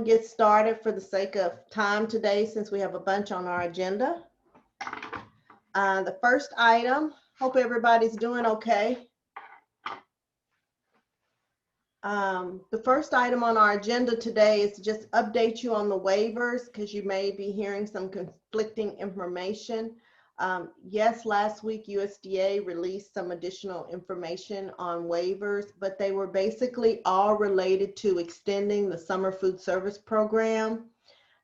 Get started for the sake of time today, since we have a bunch on our agenda. The first item, hope everybody's doing okay. The first item on our agenda today is to just update you on the waivers, because you may be hearing some conflicting information. Yes, last week USDA released some additional information on waivers, but they were basically all related to extending the summer food service program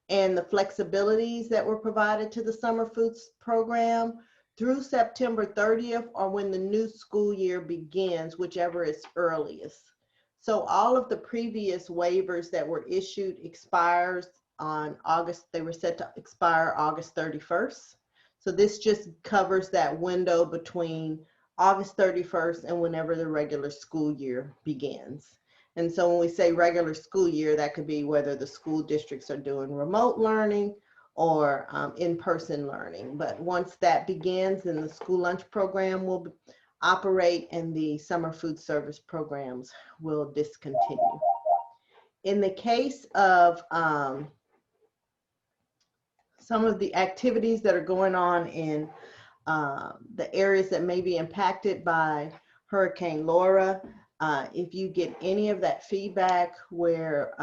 and the flexibilities that were provided to the summer foods program through September 30th, or when the new school year begins, whichever is earliest. So all of the previous waivers that were issued expires on August, they were set to expire August 31st. So this just covers that window between August 31st and whenever the regular school year begins. And so when we say regular school year, that could be whether the school districts are doing remote learning or in-person learning. But once that begins, then the school lunch program will operate and the summer food service programs will discontinue. In the case of some of the activities that are going on in the areas that may be impacted by Hurricane Laura, if you get any of that feedback where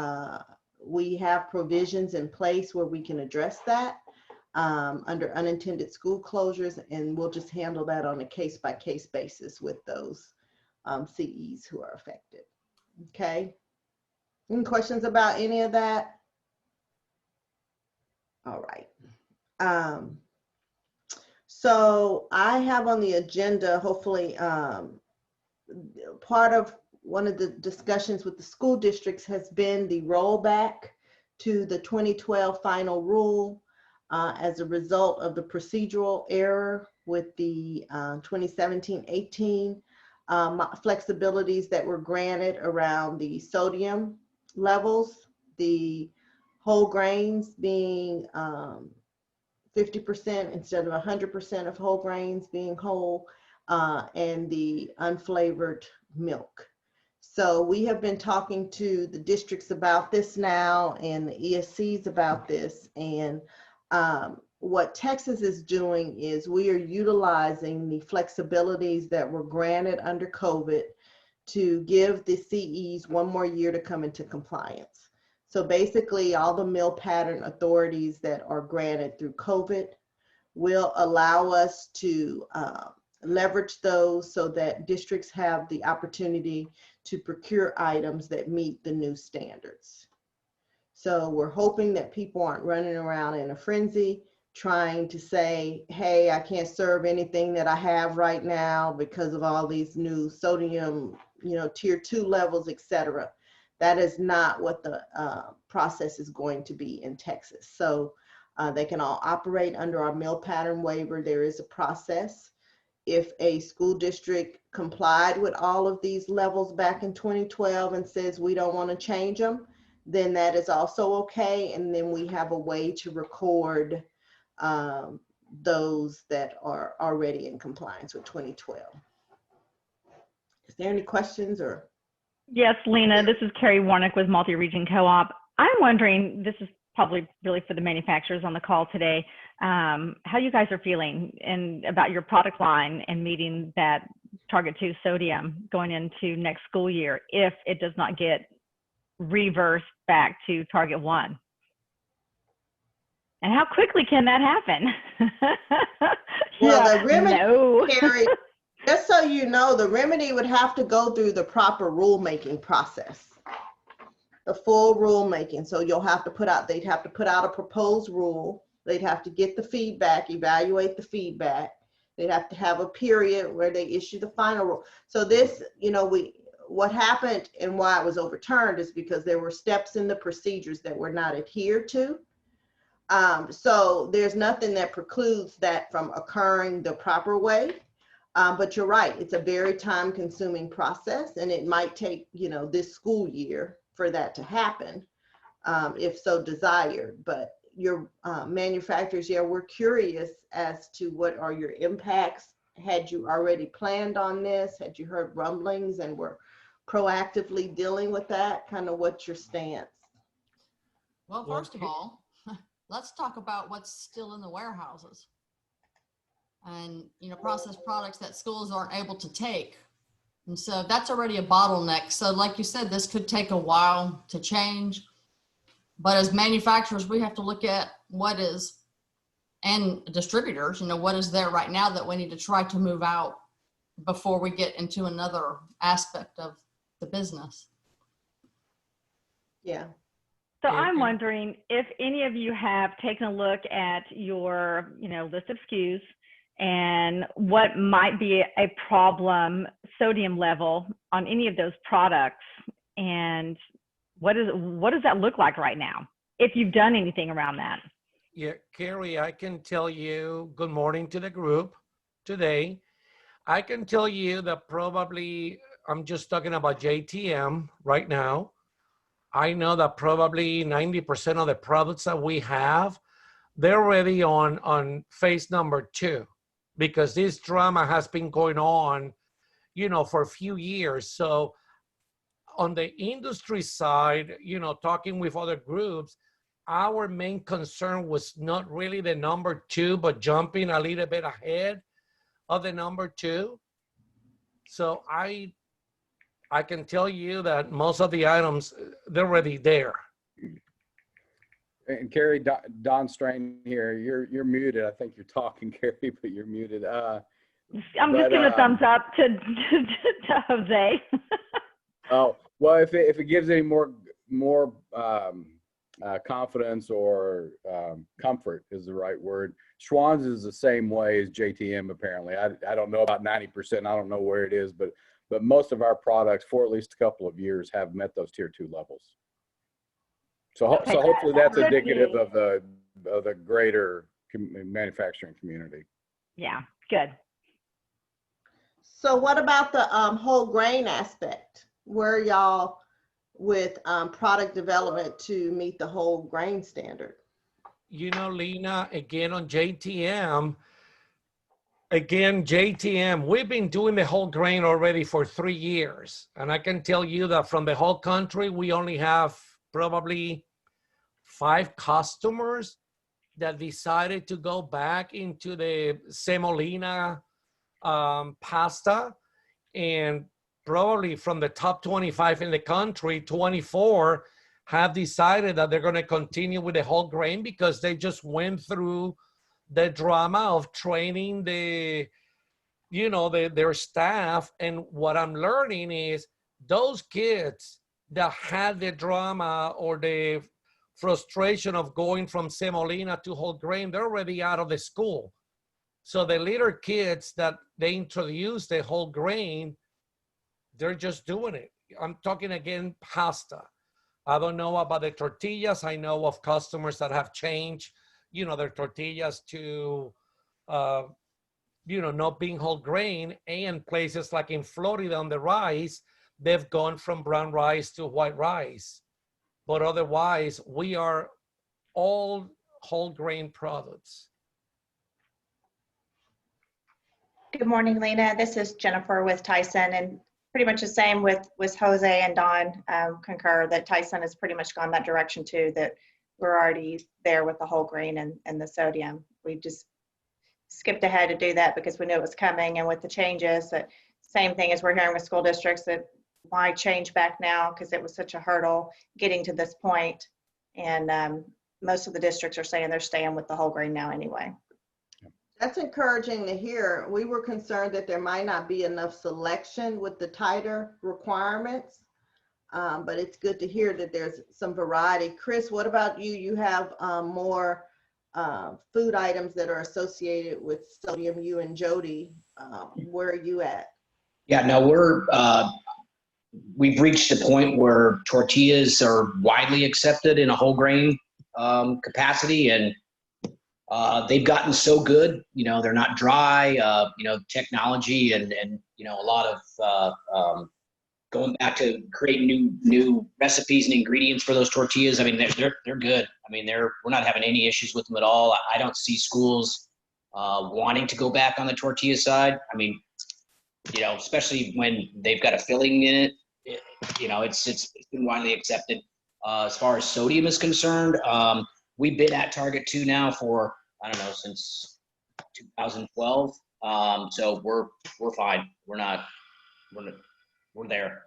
we have provisions in place where we can address that under unintended school closures, and we'll just handle that on a case-by-case basis with those CEs who are affected. Okay. Any questions about any of that? All right. So I have on the agenda, hopefully, part of one of the discussions with the school districts has been the rollback to the 2012 final rule as a result of the procedural error with the 2017-18 flexibilities that were granted around the sodium levels, the whole grains being 50% instead of 100% of whole grains being whole, and the unflavored milk. So we have been talking to the districts about this now and the ESCs about this. And what Texas is doing is we are utilizing the flexibilities that were granted under COVID to give the CEs one more year to come into compliance. So basically all the meal pattern authorities that are granted through COVID will allow us to leverage those so that districts have the opportunity to procure items that meet the new standards. So we're hoping that people aren't running around in a frenzy trying to say, hey, I can't serve anything that I have right now because of all these new sodium, tier 2 levels, etc. That is not what the process is going to be in Texas. So they can all operate under our meal pattern waiver. There is a process. If a school district complied with all of these levels back in 2012 and says we don't want to change them, then that is also okay. And then we have a way to record those that are already in compliance with 2012. Is there any questions or? Yes, Lena, this is Carrie Warnick with Multi-Region Co-op. I'm wondering, this is probably really for the manufacturers on the call today, how you guys are feeling and about your product line and meeting that Target 2 sodium going into next school year if it does not get reversed back to Target 1. And how quickly can that happen? Well, the remedy, Carrie, just so you know, the remedy would have to go through the proper rulemaking process, the full rulemaking. So you'll have to put out, they'd have to put out a proposed rule. They'd have to get the feedback, evaluate the feedback. They'd have to have a period where they issue the final rule. So this, what happened and why it was overturned is because there were steps in the procedures that were not adhered to. So there's nothing that precludes that from occurring the proper way. But you're right, it's a very time-consuming process, and it might take, this school year for that to happen, if so desired. But your manufacturers, we're curious as to what are your impacts. Had you already planned on this? Had you heard rumblings and were proactively dealing with that? Kind of what's your stance? Well, first of all, let's talk about what's still in the warehouses and, processed products that schools aren't able to take. And so that's already a bottleneck. So like you said, this could take a while to change. But as manufacturers, we have to look at what is, and distributors, what is there right now that we need to try to move out before we get into another aspect of the business. Yeah. So I'm wondering if any of you have taken a look at your, list of SKUs and what might be a problem sodium level on any of those products, and what does that look like right now, if you've done anything around that? Yeah, Carrie, I can tell you, good morning to the group today. I can tell you that probably, I'm just talking about JTM right now. I know that probably 90% of the products that we have, they're already on phase number 2, because this drama has been going on, for a few years. So on the industry side, talking with other groups, our main concern was not really the number 2, but jumping a little bit ahead of the number 2. So I can tell you that most of the items, they're already there. And Carrie, Don Strain here. You're muted. I think you're talking, Carrie, but you're muted. I'm just giving a thumbs up to Jose. Oh, well, if it gives any more confidence or comfort is the right word. Schwann's is the same way as JTM. Apparently, I don't know about 90%. I don't know where it is, but most of our products for at least a couple of years have met those tier 2 levels. So hopefully that's indicative of the greater manufacturing community. Yeah, good. So what about the whole grain aspect? Where are y'all with product development to meet the whole grain standard? Lena, again on JTM, we've been doing the whole grain already for 3 years. And I can tell you that from the whole country, we only have probably 5 customers that decided to go back into the semolina pasta. And probably from the top 25 in the country, 24 have decided that they're going to continue with the whole grain, because they just went through the drama of training their staff. And what I'm learning is those kids that had the drama or the frustration of going from semolina to whole grain, they're already out of the school. So the little kids that they introduced the whole grain, they're just doing it. I'm talking again, pasta. I don't know about the tortillas. I know of customers that have changed, their tortillas to, not being whole grain. And places like in Florida on the rice, they've gone from brown rice to white rice. But otherwise, we are all whole grain products. Good morning, Lena. This is Jennifer with Tyson, and pretty much the same with Jose and Don. Concur that Tyson has pretty much gone that direction too, that we're already there with the whole grain and the sodium. We just skipped ahead to do that because we knew it was coming, and with the changes, that same thing as we're hearing with school districts, that why change back now, because it was such a hurdle getting to this point. And most of the districts are saying they're staying with the whole grain now anyway. That's encouraging to hear. We were concerned that there might not be enough selection with the tighter requirements, but it's good to hear that there's some variety. Chris, what about you? You have more food items that are associated with sodium, you and Jody. Where are you at? Yeah, no, we've reached a point where tortillas are widely accepted in a whole grain capacity, and they've gotten so good. They're not dry. Technology and a lot of going back to create new recipes and ingredients for those tortillas. I mean, they're good. I mean, we're not having any issues with them at all. I don't see schools wanting to go back on the tortilla side. I mean, especially when they've got a filling in it. It's been widely accepted. As far as sodium is concerned, we've been at Target 2 now for, I don't know, since 2012. So we're fine. We're there.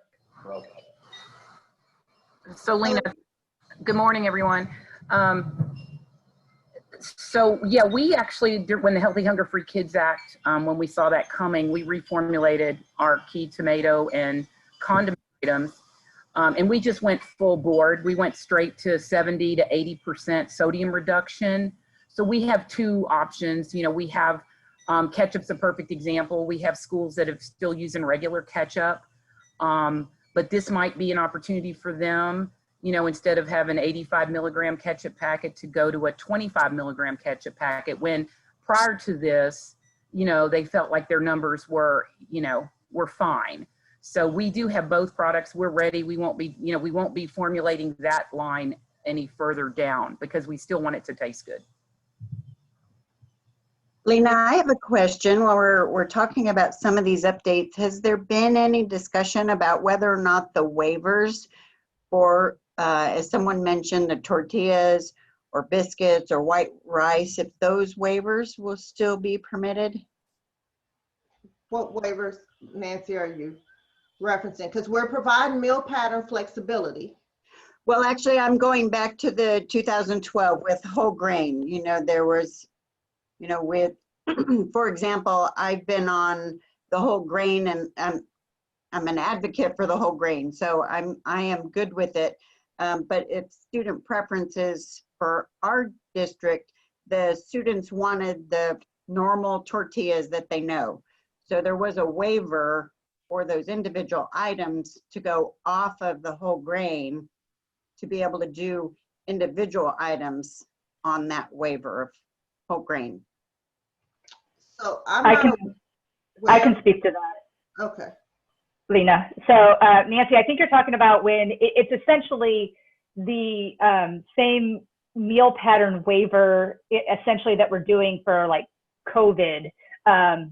We're okay. So Lena, good morning, everyone. So yeah, we actually, when the Healthy Hunger Free Kids Act, when we saw that coming, we reformulated our key tomato and condiment items. And we just went full board. We went straight to 70 to 80% sodium reduction. So we have two options. You know, we have ketchup's a perfect example. We have schools that have still using regular ketchup. But this might be an opportunity for them, you know, instead of having 85 milligram ketchup packet to go to a 25 milligram ketchup packet, when prior to this, you know, they felt like their numbers were, you know, were fine. So we do have both products. We're ready. We won't be, you know, we won't be formulating that line any further down because we still want it to taste good. Lena, I have a question. While we're talking about some of these updates, has there been any discussion about whether or not the waivers for, as someone mentioned, the tortillas or biscuits or white rice, if those waivers will still be permitted? What waivers, Nancy, are you referencing? Because we're providing meal pattern flexibility. Well, actually, I'm going back to the 2012 with whole grain. You know, there was, you know, with, for example, I've been on the whole grain and I'm an advocate for the whole grain. So I am good with it. But it's student preferences for our district. The students wanted the normal tortillas that they know. So there was a waiver for those individual items to go off of the whole grain to be able to do individual items on that waiver of whole grain. So I can speak to that, Okay. Lena. So Nancy, I think you're talking about when it's essentially the same meal pattern waiver essentially that we're doing for like COVID,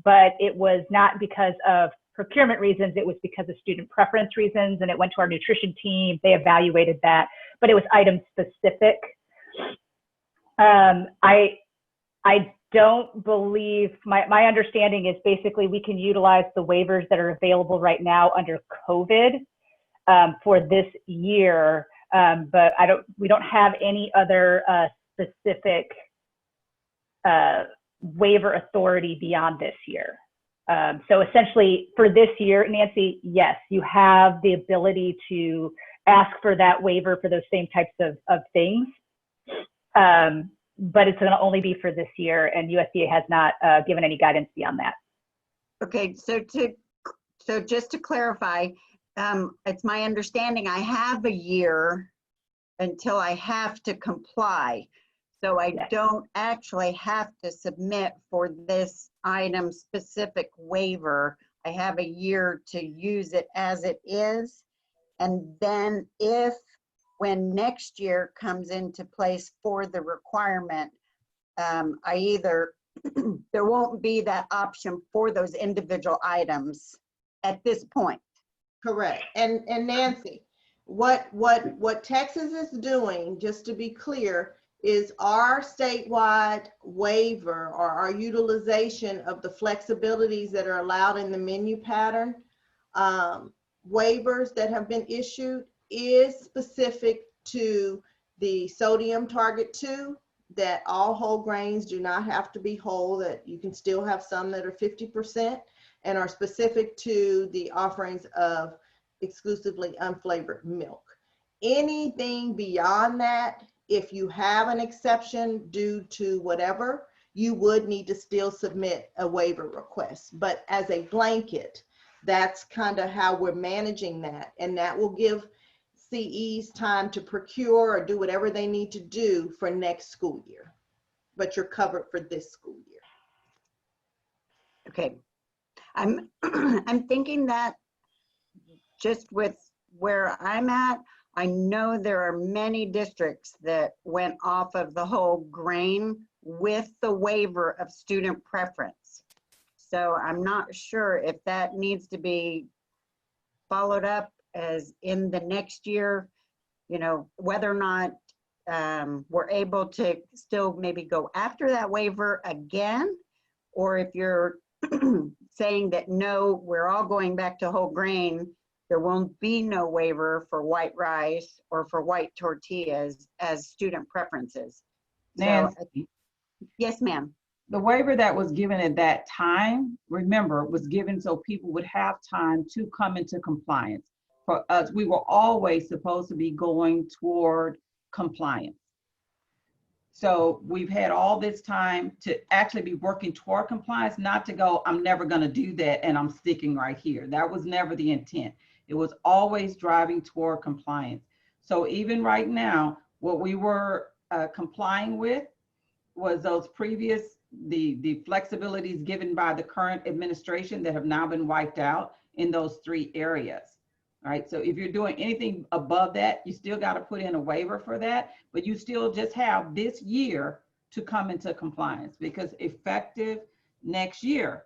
but it was not because of procurement reasons, it was because of student preference reasons, and it went to our nutrition team. They evaluated that, but it was item specific. I don't believe, my understanding is basically we can utilize the waivers that are available right now under COVID for this year, but we don't have any other specific waiver authority beyond this year. So essentially for this year, Nancy, yes, you have the ability to ask for that waiver for those same types of things. But it's going to only be for this year, and USDA has not given any guidance beyond that. Okay, so just to clarify, it's my understanding I have a year until I have to comply. So I don't actually have to submit for this item specific waiver. I have a year to use it as it is. And then when next year comes into place for the requirement, I either, there won't be that option for those individual items at this point. Correct. And Nancy, what Texas is doing, just to be clear, is our statewide waiver or our utilization of the flexibilities that are allowed in the menu pattern waivers that have been issued is specific to the sodium target 2, that all whole grains do not have to be whole, that you can still have some that are 50%, and are specific to the offerings of exclusively unflavored milk. Anything beyond that, if you have an exception due to whatever, you would need to still submit a waiver request. But as a blanket, that's kind of how we're managing that. And that will give CEs time to procure or do whatever they need to do for next school year. But you're covered for this school year. Okay. I'm thinking that just with where I'm at, I know there are many districts that went off of the whole grain with the waiver of student preference. So I'm not sure if that needs to be followed up as in the next year. you know, whether or not we're able to still maybe go after that waiver again, or if you're saying that no, we're all going back to whole grain, there won't be no waiver for white rice or for white tortillas as student preferences. So, Nancy, yes, ma'am. the waiver that was given at that time, remember, was given so people would have time to come into compliance. For us, we were always supposed to be going toward compliance. So we've had all this time to actually be working toward compliance, not to go, I'm never going to do that and I'm sticking right here. That was never the intent. It was always driving toward compliance. So even right now, what we were complying with was those previous, the flexibilities given by the current administration that have now been wiped out in those 3 areas. Right. So if you're doing anything above that, you still got to put in a waiver for that, but you still just have this year to come into compliance, because effective next year,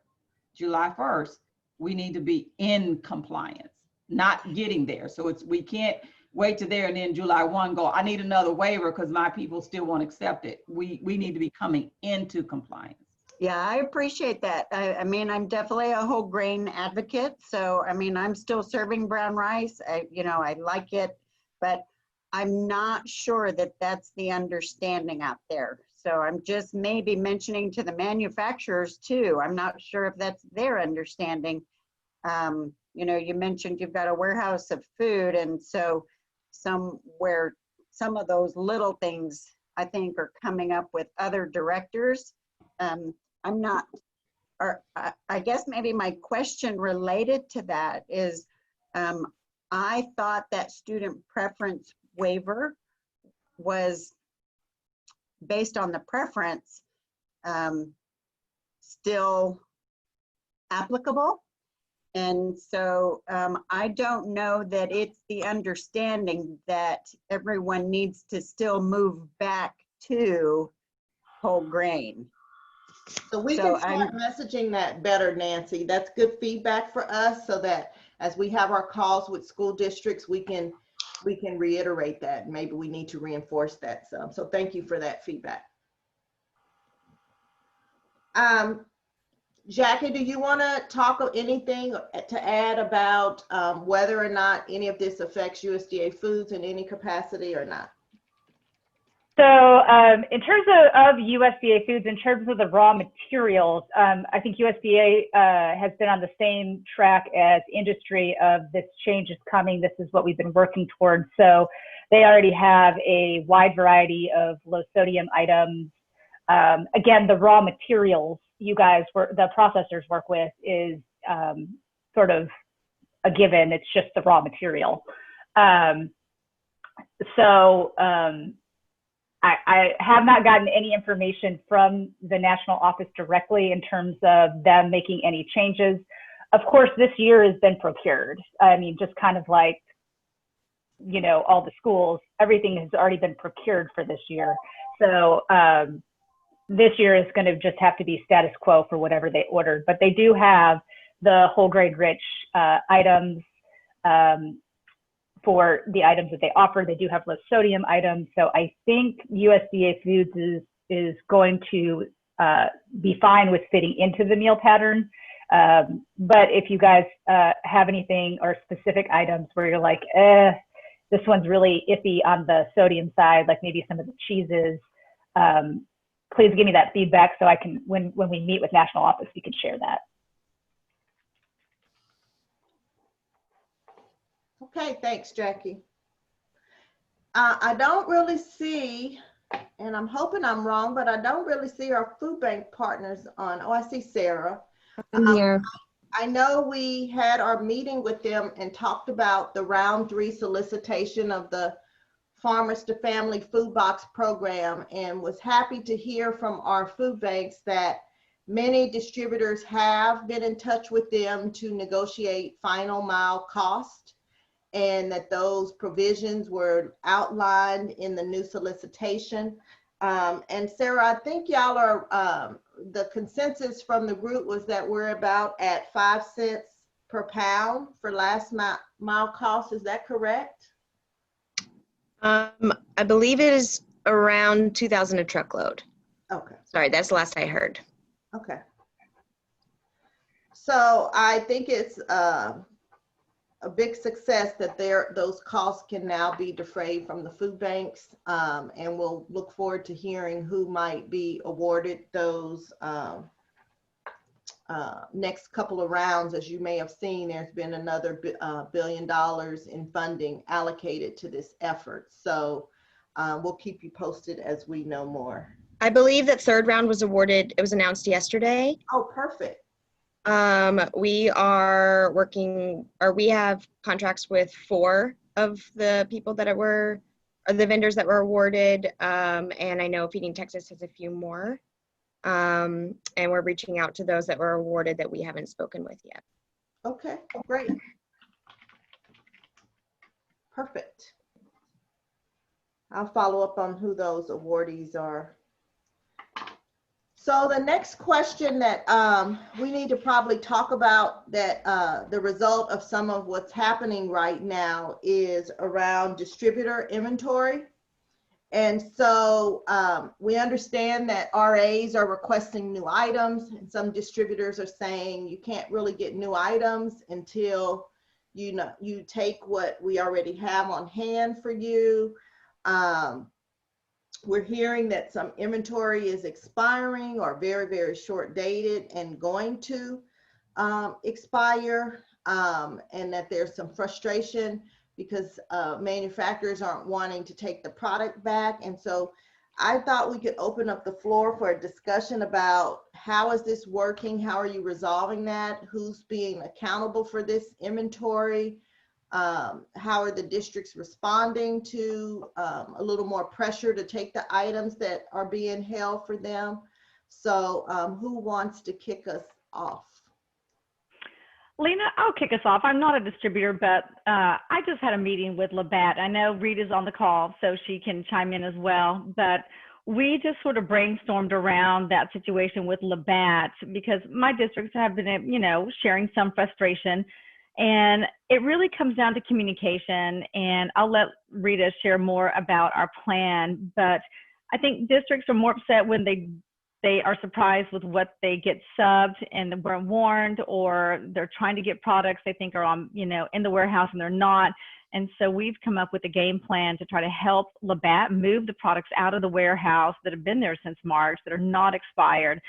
July 1st, we need to be in compliance, not getting there. So we can't wait to there and then July 1 go, I need another waiver because my people still won't accept it. We need to be coming into compliance. Yeah, I appreciate that. I mean, I'm definitely a whole grain advocate. So, I mean, I'm still serving brown rice. You know, I like it, but I'm not sure that that's the understanding out there. So I'm just maybe mentioning to the manufacturers too. I'm not sure if that's their understanding. You know, you mentioned you've got a warehouse of food, and so somewhere, some of those little things I think are coming up with other directors. I'm not, or I guess maybe my question related to that is, I thought that student preference waiver was based on the preference, still applicable. And so I don't know that it's the understanding that everyone needs to still move back to whole grain. So we can start messaging that better, Nancy. That's good feedback for us, so that as we have our calls with school districts, we can reiterate that. Maybe we need to reinforce that some. So thank you for that feedback. Jackie, do you want to talk of anything to add about whether or not any of this affects USDA foods in any capacity or not? So in terms of USDA foods, in terms of the raw materials, I think USDA has been on the same track as industry of this change is coming. This is what we've been working towards. So they already have a wide variety of low sodium items. Again, the raw materials you guys the processors work with is sort of a given. It's just the raw material. I have not gotten any information from the national office directly in terms of them making any changes. Of course, this year has been procured. I mean, just kind of like, you know, all the schools, everything has already been procured for this year. So this year is going to just have to be status quo for whatever they ordered. But they do have the whole grain rich items. For the items that they offer, they do have low sodium items. So I think USDA Foods is going to be fine with fitting into the meal pattern. But if you guys have anything or specific items where you're like, this one's really iffy on the sodium side, like maybe some of the cheeses, please give me that feedback so I can, when we meet with national office, we can share that. Okay, thanks, Jackie. I don't really see, and I'm hoping I'm wrong, but I don't really see our food bank partners on. Oh, I see Sarah. I'm here. I know we had our meeting with them and talked about the round 3 solicitation of the Farmers to Family Food Box program, and was happy to hear from our food banks that many distributors have been in touch with them to negotiate final mile cost, and that those provisions were outlined in the new solicitation. And Sarah, I think y'all are, the consensus from the group was that we're about at 5 cents per pound for last mile cost. Is that correct? I believe it is around 2,000 a truckload. Okay. Sorry, that's the last I heard. Okay. So I think it's a big success that those costs can now be defrayed from the food banks. And we'll look forward to hearing who might be awarded those next couple of rounds. As you may have seen, there's been another $1 billion in funding allocated to this effort. So we'll keep you posted as we know more. I believe that third round was awarded. It was announced yesterday. Oh, perfect. We are working, or we have contracts with 4 of the people that or the vendors that were awarded. And I know Feeding Texas has a few more. And we're reaching out to those that were awarded that we haven't spoken with yet. Okay, great. Perfect. I'll follow up on who those awardees are. So the next question that we need to probably talk about, that the result of some of what's happening right now, is around distributor inventory. And so we understand that RAs are requesting new items, and some distributors are saying you can't really get new items until you take what we already have on hand for you. We're hearing that some inventory is expiring or very, very short dated and going to expire, and that there's some frustration because manufacturers aren't wanting to take the product back. And so I thought we could open up the floor for a discussion about how is this working? How are you resolving that? Who's being accountable for this inventory? How are the districts responding to a little more pressure to take the items that are being held for them? So who wants to kick us off? Lena, I'll kick us off. I'm not a distributor, but I just had a meeting with Labatt. I know Rita's on the call, so she can chime in as well. But we just sort of brainstormed around that situation with Labatt because my districts have been, sharing some frustration. And it really comes down to communication, and I'll let Rita share more about our plan. But I think districts are more upset when they are surprised with what they get subbed and weren't warned, or they're trying to get products they think are on, in the warehouse and they're not. And so we've come up with a game plan to try to help Labatt move the products out of the warehouse that have been there since March, that are not expired.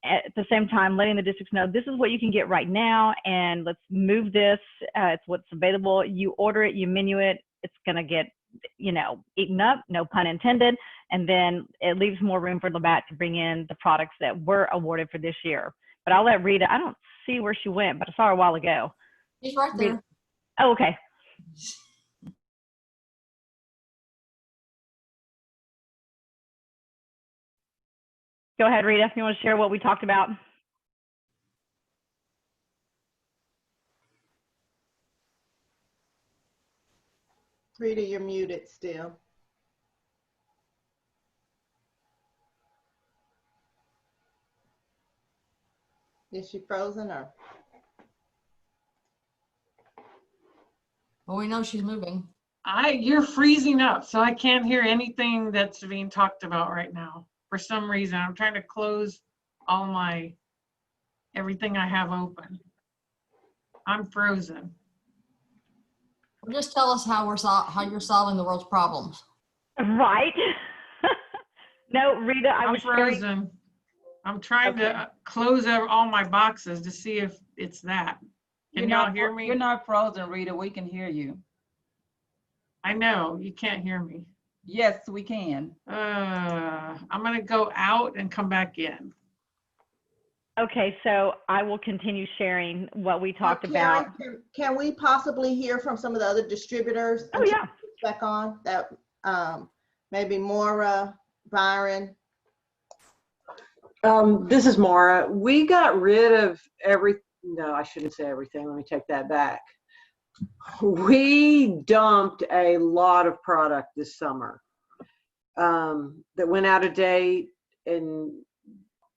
At the same time, letting the districts know this is what you can get right now, and let's move this. It's what's available. You order it, you menu it, it's going to get, eaten up, no pun intended. And then it leaves more room for Labatt to bring in the products that were awarded for this year. But I'll let Rita, I don't see where she went, but I saw her a while ago. She's right there. Rita. Oh, okay. Go ahead, Rita, if you want to share what we talked about. Rita, you're muted still. Is she frozen or? Well, we know she's moving. You're freezing up, so I can't hear anything that's being talked about right now. For some reason, I'm trying to close all everything I have open. I'm frozen. Well, just tell us how you're solving the world's problems. Right. No, Rita, I'm frozen. I'm trying to close all my boxes to see if it's that. Can y'all hear me? You're not frozen, Rita. We can hear you. I know you can't hear me. Yes, we can. I'm gonna go out and come back in. Okay, so I will continue sharing what we talked about. Can we possibly hear from some of the other distributors? Oh, yeah. Back on that, maybe Maura, Byron. This is Maura. We got rid of no, I shouldn't say everything. Let me take that back. We dumped a lot of product this summer that went out of date, and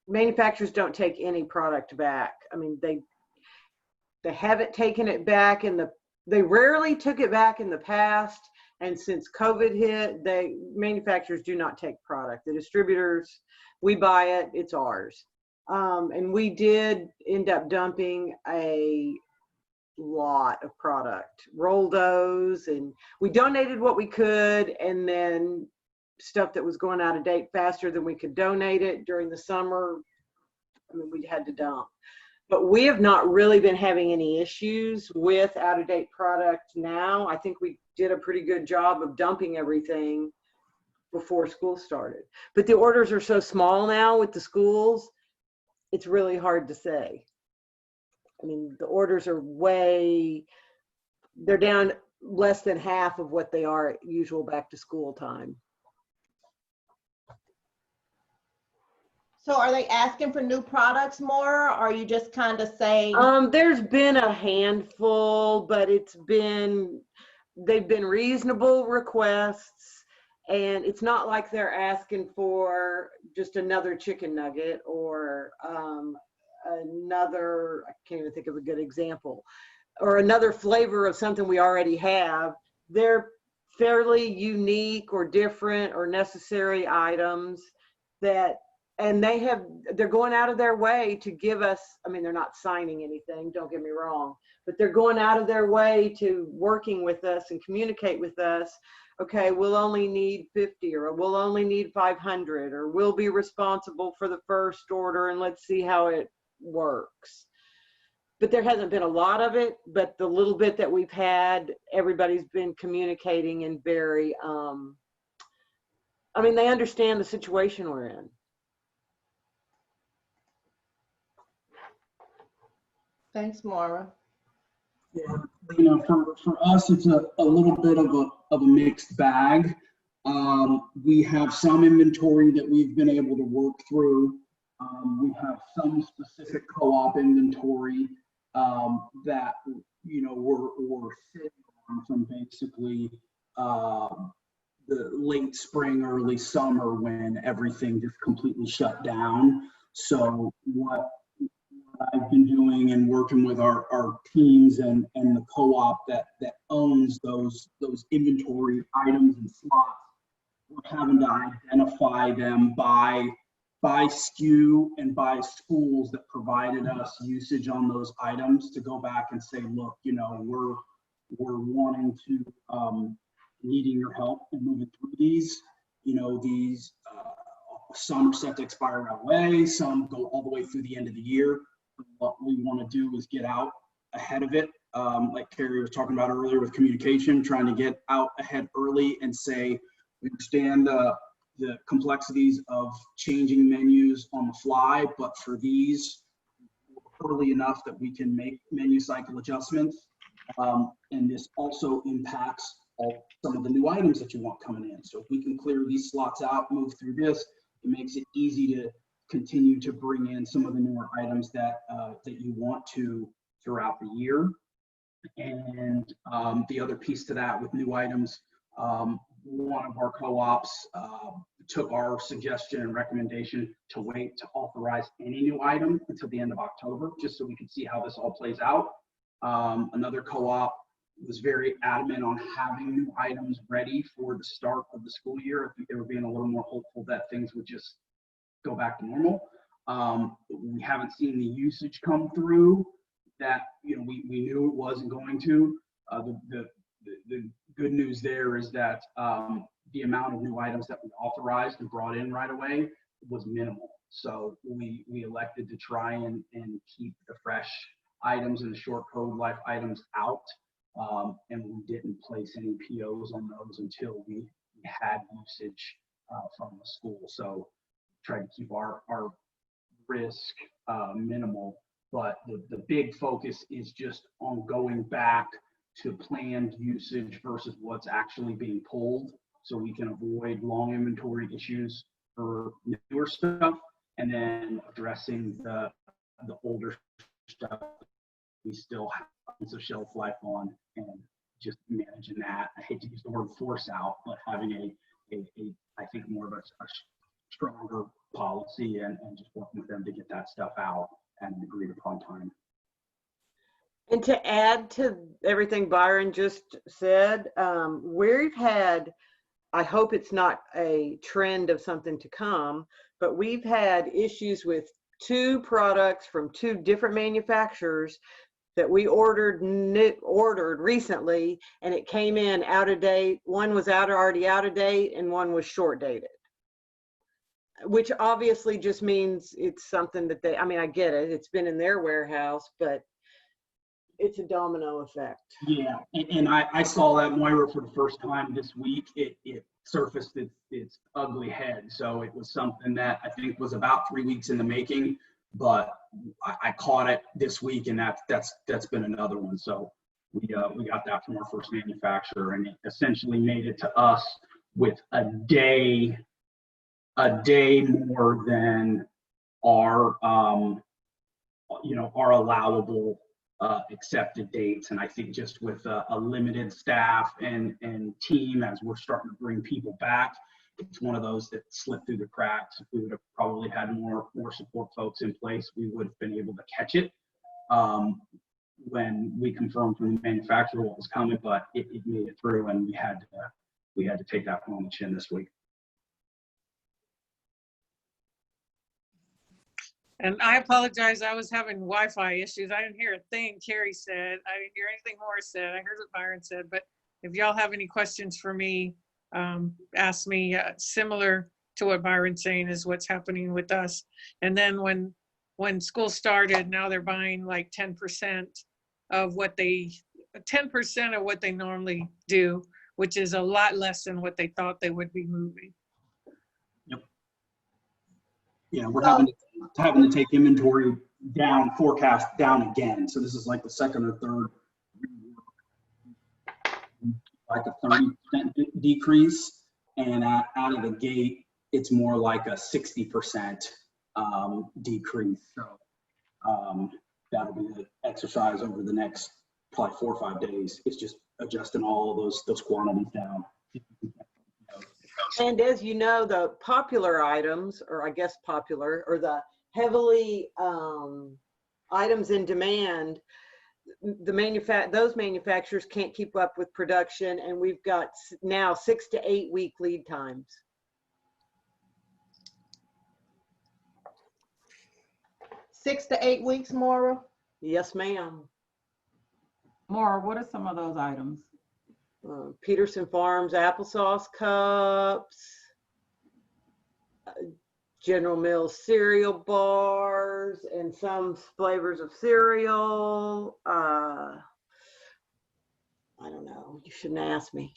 manufacturers don't take any product back. I mean, they haven't taken it back they rarely took it back in the past, And since COVID hit, manufacturers do not take product. The distributors, we buy it, it's ours. And we did end up dumping a lot of product, Roldos, and we donated what we could, and then stuff that was going out of date faster than we could donate it during the summer, I mean, we had to dump. But we have not really been having any issues with out of date product now. I think we did a pretty good job of dumping everything before school started. But the orders are so small now with the schools, it's really hard to say. I mean, the orders are they're down less than half of what they are at usual back to school time. So are they asking for new products more? Or are you just kind of saying? There's been a handful, but they've been reasonable requests, and it's not like they're asking for just another chicken nugget or another, I can't even think of a good example, or another flavor of something we already have. They're fairly unique or different or necessary items and they're going out of their way to give us, I mean, they're not signing anything, don't get me wrong, but they're going out of their way to working with us and communicate with us. Okay, we'll only need 50, or we'll only need 500, or we'll be responsible for the first order, and let's see how it works. But there hasn't been a lot of it, but the little bit that we've had, everybody's been communicating and very, I mean, they understand the situation we're in. Thanks, Maura. Yeah, you know, for us, it's a little bit of a mixed bag. We have some inventory that we've been able to work through. We have some specific co-op inventory that, you know, we're sitting on from basically the late spring, early summer, when everything just completely shut down. So what I've been doing and working with our teams and the co-op that owns those inventory items and slots, we're having to identify them by SKU and by schools that provided us usage on those items, to go back and say, look, you know, we're wanting to needing your help in moving through these. You know, these some are set to expire right away, some go all the way through the end of the year. What we want to do is get out ahead of it, like Carrie was talking about earlier with communication, trying to get out ahead early and say, we understand the complexities of changing menus on the fly, but for these, early enough that we can make menu cycle adjustments. And this also impacts some of the new items that you want coming in. So if we can clear these slots out, move through this, it makes it easy to continue to bring in some of the newer items that you want to throughout the year. And the other piece to that with new items, one of our co-ops took our suggestion and recommendation to wait to authorize any new item until the end of October, just so we could see how this all plays out. Another co-op was very adamant on having new items ready for the start of the school year. I think they were being a little more hopeful that things would just go back to normal. We haven't seen the usage come through that, you know, we knew it wasn't going to. The good news there is that the amount of new items that we authorized and brought in right away was minimal. So we elected to try and keep the fresh items and the short code life items out. And we didn't place any POs on those until we had usage from the school. So try to keep our risk minimal, but the big focus is just on going back to planned usage versus what's actually being pulled, so we can avoid long inventory issues for newer stuff, and then addressing the older stuff we still have tons of shelf life on, and just managing that. I hate to use the word force out, but having a I think more of a stronger policy and just working with them to get that stuff out at an agreed upon time. And to add to everything Byron just said, we've had, I hope it's not a trend of something to come, but we've had issues with 2 products from 2 different manufacturers that we ordered recently, and it came in out of date. One was already out of date, and one was short dated. Which obviously just means it's something that I mean, I get it. It's been in their warehouse, but it's a domino effect. Yeah, and I saw that, Moira, for the first time this week. It surfaced its ugly head. So it was something that I think was about 3 weeks in the making, but I caught it this week, and that's been another one. So we got that from our first manufacturer, and it essentially made it to us with a day more than our our allowable accepted dates. And I think just with a limited staff and team, as we're starting to bring people back, it's one of those that slipped through the cracks. If we would have probably had more support folks in place, we would have been able to catch it when we confirmed from the manufacturer what was coming, but it made it through, and we had to take that one on the chin this week. And I apologize, I was having Wi-Fi issues. I didn't hear a thing Carrie said. I didn't hear anything Horace said. I heard what Byron said, but if y'all have any questions for me, ask me. Similar to what Byron's saying is what's happening with us. And then when school started, now they're buying like 10% of what they normally do, which is a lot less than what they thought they would be moving. Yep. Yeah, we're having to take inventory down, forecast down again. So this is like the second or third, like a 30% decrease, and out of the gate, it's more like a 60% decrease. So that'll be the exercise over the next probably 4 or 5 days. It's just adjusting all of those quantities down. And as you know, the popular items, or I guess popular, or the heavily items in demand, those manufacturers can't keep up with production, and we've got now 6 to 8 week lead times. Six to 8 weeks, Maura? Yes, ma'am. Maura, what are some of those items? Peterson Farms applesauce cups, General Mills cereal bars, and some flavors of cereal. I don't know. You shouldn't ask me.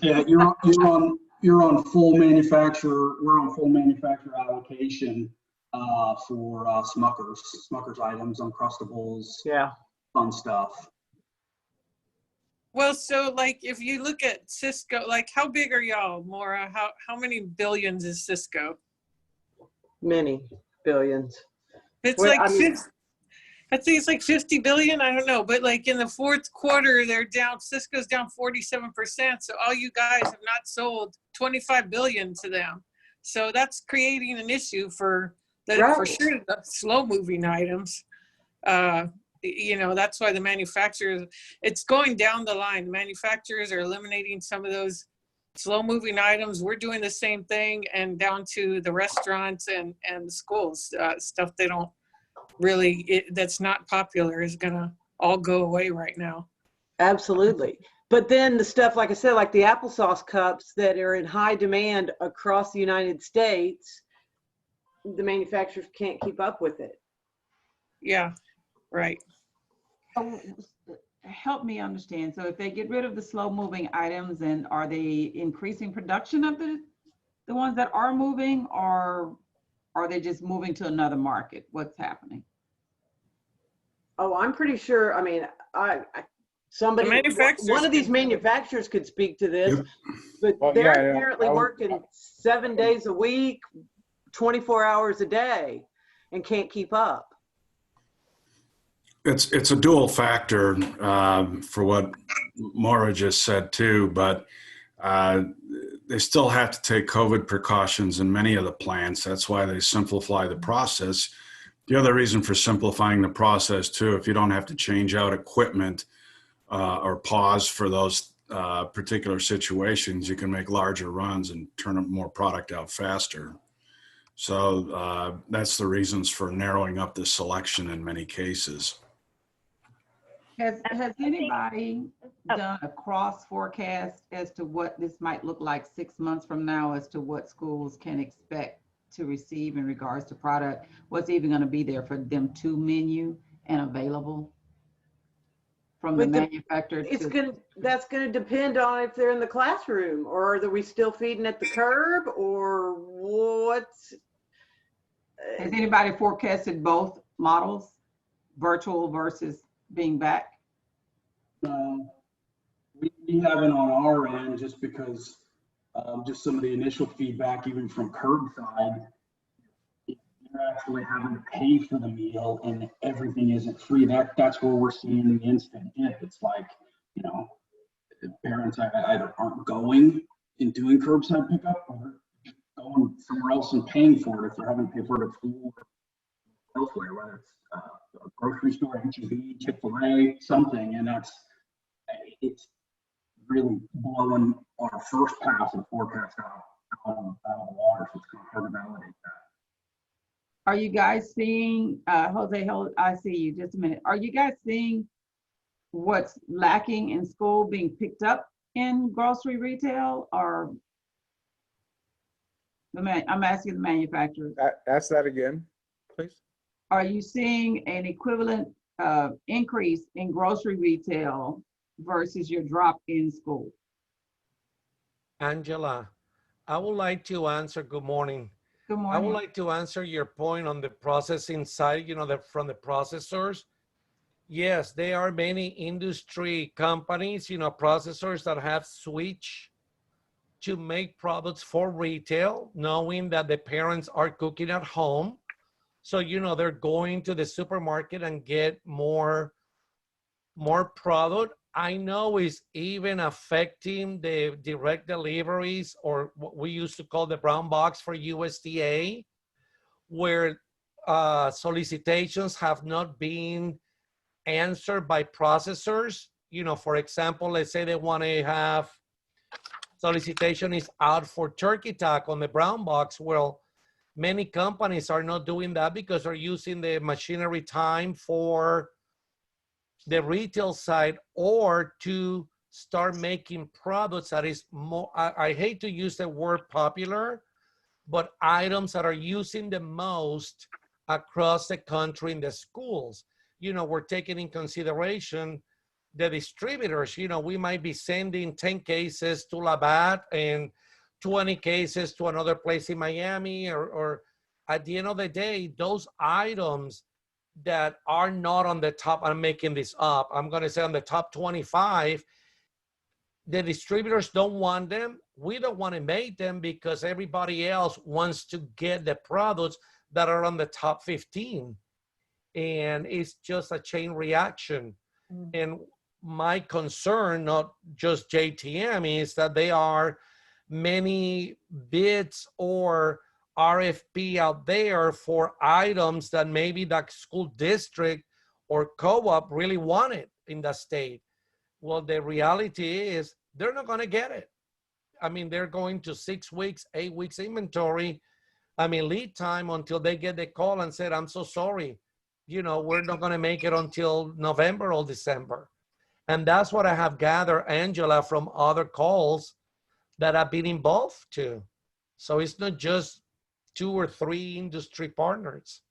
Yeah, you're on full manufacturer. We're on full manufacturer allocation for Smucker's items, Uncrustables. Yeah, fun stuff. Well, so like if you look at Cisco, like how big are y'all, Maura? How many billions is Cisco? Many billions. It's like I think it's like 50 billion. I don't know, but like in the fourth quarter, Cisco's down 47%. So all you guys have not sold 25 billion to them. So that's creating an issue for for sure the slow moving items. That's why the manufacturers, it's going down the line. The manufacturers are eliminating some of those slow moving items. We're doing the same thing, and down to the restaurants and the schools, stuff they don't really, that's not popular is gonna all go away right now. Absolutely. But then the stuff, like I said, like the applesauce cups that are in high demand across the United States, the manufacturers can't keep up with it. Yeah, right. Help me understand. So if they get rid of the slow moving items, and are they increasing production of the ones that are moving, or are they just moving to another market? What's happening? Oh, I'm pretty sure. I mean, one of these manufacturers could speak to this, but they're apparently working 7 days a week, 24 hours a day, and can't keep up. It's a dual factor for what Maura just said too, but they still have to take COVID precautions in many of the plants. That's why they simplify the process The other reason for simplifying the process too, if you don't have to change out equipment or pause for those particular situations, you can make larger runs and turn more product out faster. So that's the reasons for narrowing up the selection in many cases. Has anybody done a cross forecast as to what this might look like 6 months from now as to what schools can expect to receive in regards to product? What's even going to be there for them to menu and available from the manufacturer? That's gonna depend on if they're in the classroom, or are we still feeding at the curb, or what's? Has anybody forecasted both models, virtual versus being back? We haven't on our end, just because just some of the initial feedback, even from curbside, you're actually having to pay for the meal and everything isn't free. That's where we're seeing the instant dip. It's like, you know, parents either aren't going and doing curbside pickup, or going somewhere else and paying for it if they're having to pay for it at school or elsewhere, whether it's a grocery store, H-E-B, Chick-fil-A, something. And it's really blowing our first pass of forecast out of the water, so it's kind of hard to validate that. Are you guys seeing, Jose, I see you, just a minute. Are you guys seeing what's lacking in school being picked up in grocery retail, or I'm asking the manufacturers? Ask that again, please. Are you seeing an equivalent increase in grocery retail versus your drop in school? Angela, I would like to answer. Good morning. Good morning. I would like to answer your point on the processing side, you know, from the processors. Yes, there are many industry companies, you know, processors that have switched to make products for retail, knowing that the parents are cooking at home. So, you know, they're going to the supermarket and get more product. I know it's even affecting the direct deliveries, or what we used to call the brown box for USDA, where solicitations have not been answered by processors. You know, for example, let's say they want to have solicitation is out for turkey tack on the brown box. Well, many companies are not doing that because they're using the machinery time for the retail side, or to start making products that is more, I hate to use the word popular, but items that are using the most across the country in the schools. You know, we're taking in consideration the distributors. You know, we might be sending 10 cases to Labatt and 20 cases to another place in Miami, or at the end of the day, those items that are not on the top, I'm making this up, I'm going to say on the top 25, the distributors don't want them. We don't want to make them because everybody else wants to get the products that are on the top 15. And it's just a chain reaction. And my concern, not just JTM, is that there are many bids or RFP out there for items that maybe the school district or co-op really wanted in the state. Well, the reality is they're not going to get it. I mean, they're going to 6 weeks, 8 weeks inventory. I mean, lead time until they get the call and said, I'm so sorry. You know, we're not going to make it until November or December. And that's what I have gathered, Angela, from other calls that I've been involved to. So it's not just 2 or 3 industry partners.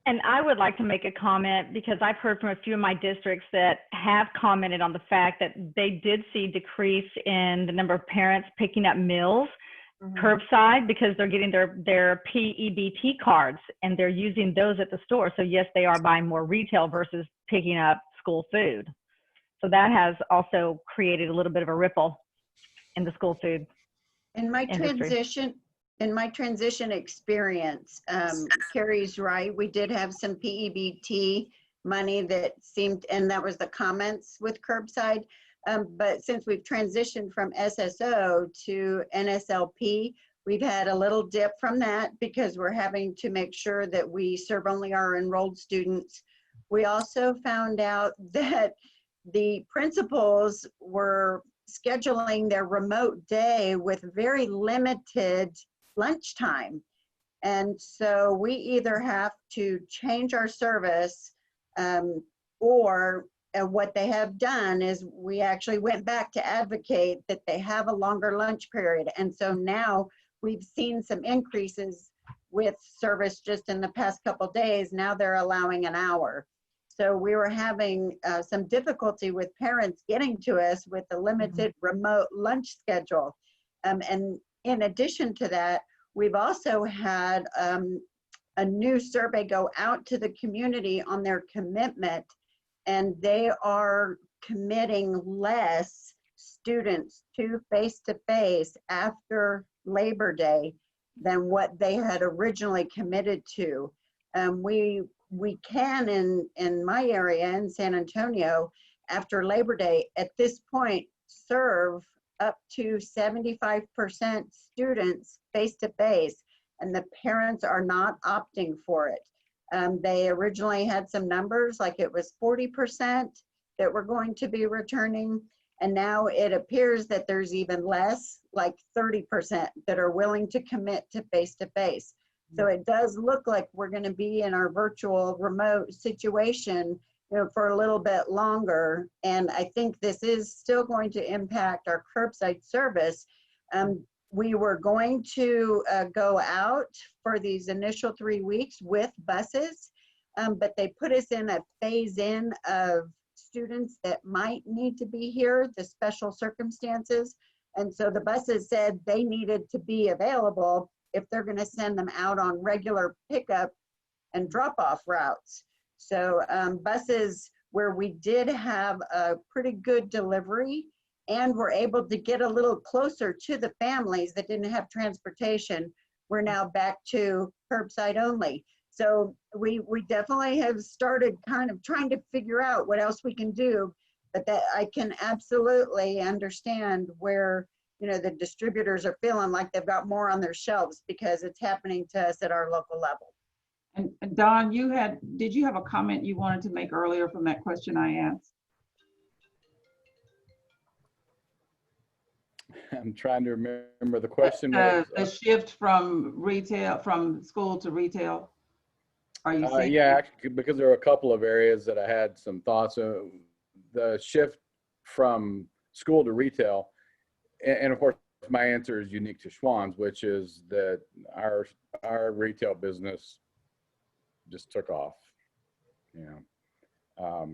And I would like to make a comment, because I've heard from a few of my districts that have commented on the fact that they did see decrease in the number of parents picking up meals curbside, because they're getting their PEBT cards and they're using those at the store. So yes, they are buying more retail versus picking up school food. So that has also created a little bit of a ripple in the school food industry. In my transition experience, Carrie's right. We did have some PEBT money that seemed, and that was the comments with curbside. But since we've transitioned from SSO to NSLP, We've had a little dip from that because we're having to make sure that we serve only our enrolled students. We also found out that the principals were scheduling their remote day with very limited lunchtime. And so we either have to change our service or what they have done is we actually went back to advocate that they have a longer lunch period. And so now we've seen some increases with service just in the past couple days. Now they're allowing an hour. So we were having some difficulty with parents getting to us with the limited remote lunch schedule. And in addition to that, we've also had a new survey go out to the community on their commitment, and they are committing less students to face-to-face after Labor Day than what they had originally committed to. We can in my area in San Antonio after Labor Day at this point serve up to 75% students face-to-face, and the parents are not opting for it. They originally had some numbers like it was 40% that were going to be returning, and now it appears that there's even less, like 30% that are willing to commit to face-to-face. So it does look like we're going to be in our virtual remote situation, you know, for a little bit longer. And I think this is still going to impact our curbside service. We were going to go out for these initial 3 weeks with buses, but they put us in a phase-in of students that might need to be here, the special circumstances. And so the buses said they needed to be available if they're going to send them out on regular pickup and drop-off routes. So buses where we did have a pretty good delivery and were able to get a little closer to the families that didn't have transportation, we're now back to curbside only. So we definitely have started kind of trying to figure out what else we can do, but that I can absolutely understand where, you know, the distributors are feeling like they've got more on their shelves because it's happening to us at our local level. And Don, did you have a comment you wanted to make earlier from that question I asked? I'm trying to remember the question. The shift from school to retail. Are you saying? Yeah, actually, because there are a couple of areas that I had some thoughts. The shift from school to retail, and of course, my answer is unique to Schwann's, which is that our retail business just took off. You know,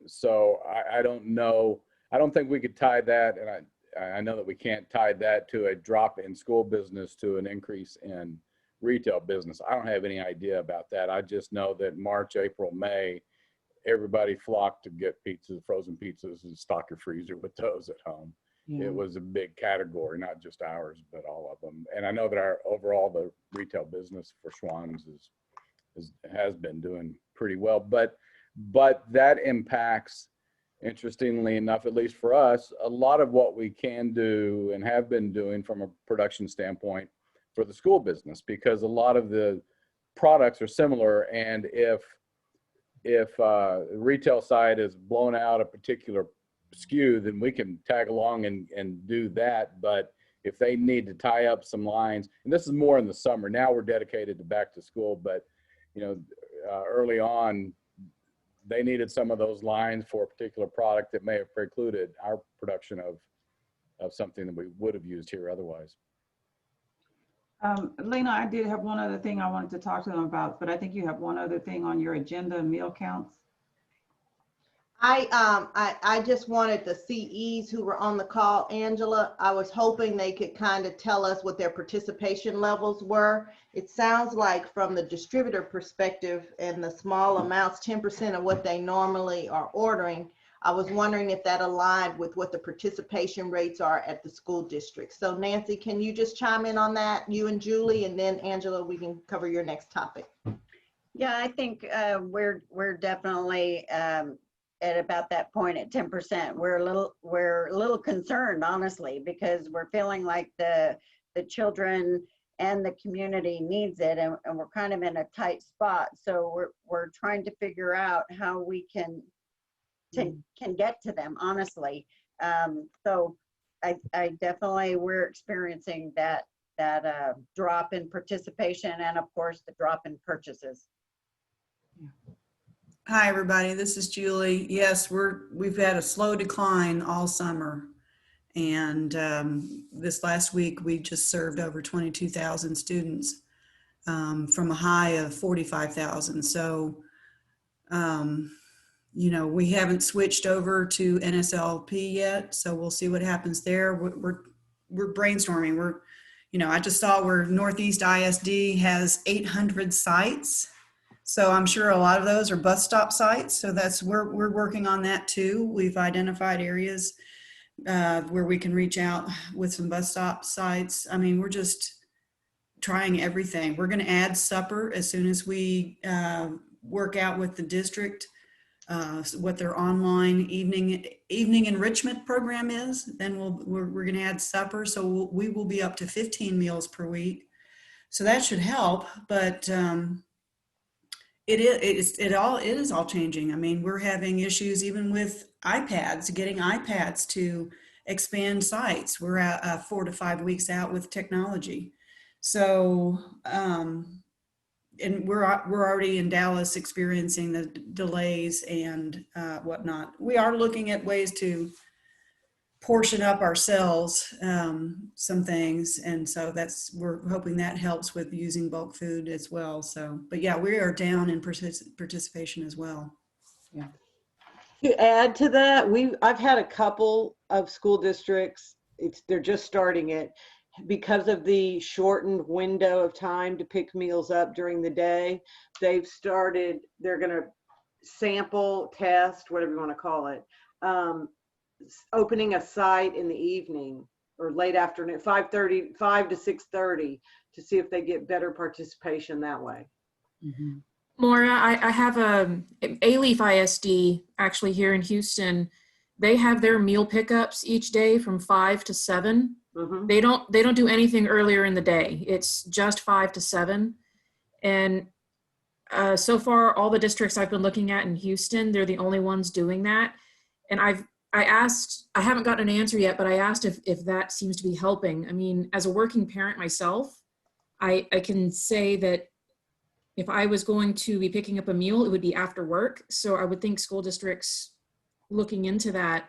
so I don't know. I don't think we could tie that, and I know that we can't tie that to a drop in school business to an increase in retail business. I don't have any idea about that. I just know that March, April, May, everybody flocked to get pizzas, frozen pizzas, and stock your freezer with those at home. Yeah. It was a big category, not just ours, but all of them. And I know that our overall, the retail business for Schwann's has been doing pretty well, but that impacts, interestingly enough, at least for us, a lot of what we can do and have been doing from a production standpoint for the school business, because a lot of the products are similar. And if the retail side is blown out a particular SKU, then we can tag along and do that. But if they need to tie up some lines, and this is more in the summer, now we're dedicated to back to school, but you know, early on, they needed some of those lines for a particular product that may have precluded our production of something that we would have used here otherwise. Lena, I did have one other thing I wanted to talk to them about, but I think you have one other thing on your agenda, meal counts. I just wanted the CEs who were on the call, Angela, I was hoping they could kind of tell us what their participation levels were. It sounds like from the distributor perspective and the small amounts, 10% of what they normally are ordering, I was wondering if that aligned with what the participation rates are at the school district. So Nancy, can you just chime in on that, you and Julie, and then Angela, we can cover your next topic. Yeah, I think we're definitely at about that point at 10%. We're a little concerned, honestly, because we're feeling like the the children and the community needs it, and we're kind of in a tight spot. So we're trying to figure out how we can get to them, honestly. So I definitely, we're experiencing that drop in participation, and of course the drop in purchases. Hi, everybody. This is Julie. Yes, we've had a slow decline all summer. And this last week, we just served over 22,000 students from a high of 45,000. So, you know, we haven't switched over to NSLP yet. So we'll see what happens there. We're brainstorming. You know, I just saw where Northeast ISD has 800 sites. So I'm sure a lot of those are bus stop sites. So we're working on that too. We've identified areas where we can reach out with some bus stop sites. I mean, we're just trying everything. We're going to add supper as soon as we work out with the district what their online evening enrichment program is. Then we're going to add supper, so we will be up to 15 meals per week. So that should help, but it is all changing. I mean, we're having issues even with iPads, getting iPads to expand sites. We're at 4 to 5 weeks out with technology. So, and we're already in Dallas experiencing the delays and whatnot. We are looking at ways to portion up ourselves some things, and so we're hoping that helps with using bulk food as well. So, but yeah, we are down in participation as well. Yeah. To add to that, I've had a couple of school districts, they're just starting it, because of the shortened window of time to pick meals up during the day. They're going to sample, test, whatever you want to call it, opening a site in the evening or late afternoon, 5 to 6:30, to see if they get better participation that way. Mm-hmm. Maura, I have A-Leaf ISD actually here in Houston. They have their meal pickups each day from 5 to 7. Mm-hmm. They don't do anything earlier in the day. It's just 5 to 7. And so far, all the districts I've been looking at in Houston, they're the only ones doing that. And I haven't gotten an answer yet, but I asked if that seems to be helping. I mean, as a working parent myself, I can say that if I was going to be picking up a meal, it would be after work. So I would think school districts looking into that,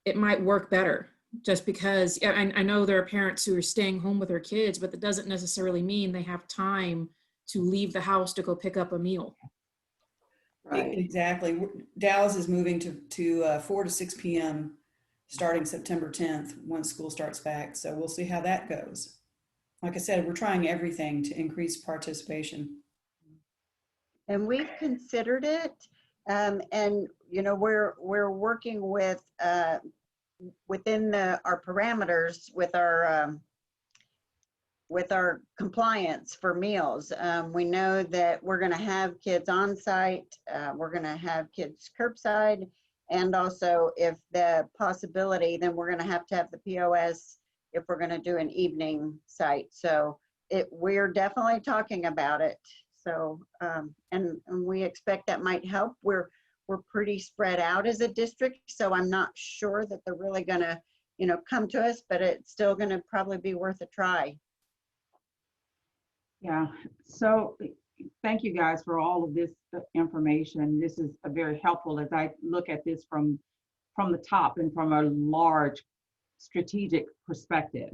it might work better. Just because I know there are parents who are staying home with their kids, but that doesn't necessarily mean they have time to leave the house to go pick up a meal. Right. Exactly. Dallas is moving to 4 to 6 p.m. starting September 10th once school starts back. So we'll see how that goes. Like I said, we're trying everything to increase participation. And we've considered it, and you know, we're working with within our parameters with our compliance for meals. We know that we're going to have kids on site, we're going to have kids curbside, and also if the possibility, then we're going to have the POS if we're going to do an evening site. So we're definitely talking about it. So, and we expect that might help. We're pretty spread out as a district, so I'm not sure that they're really going to, you know, come to us, but it's still going to probably be worth a try. Yeah, so thank you guys for all of this information. This is very helpful as I look at this from the top and from a large strategic perspective,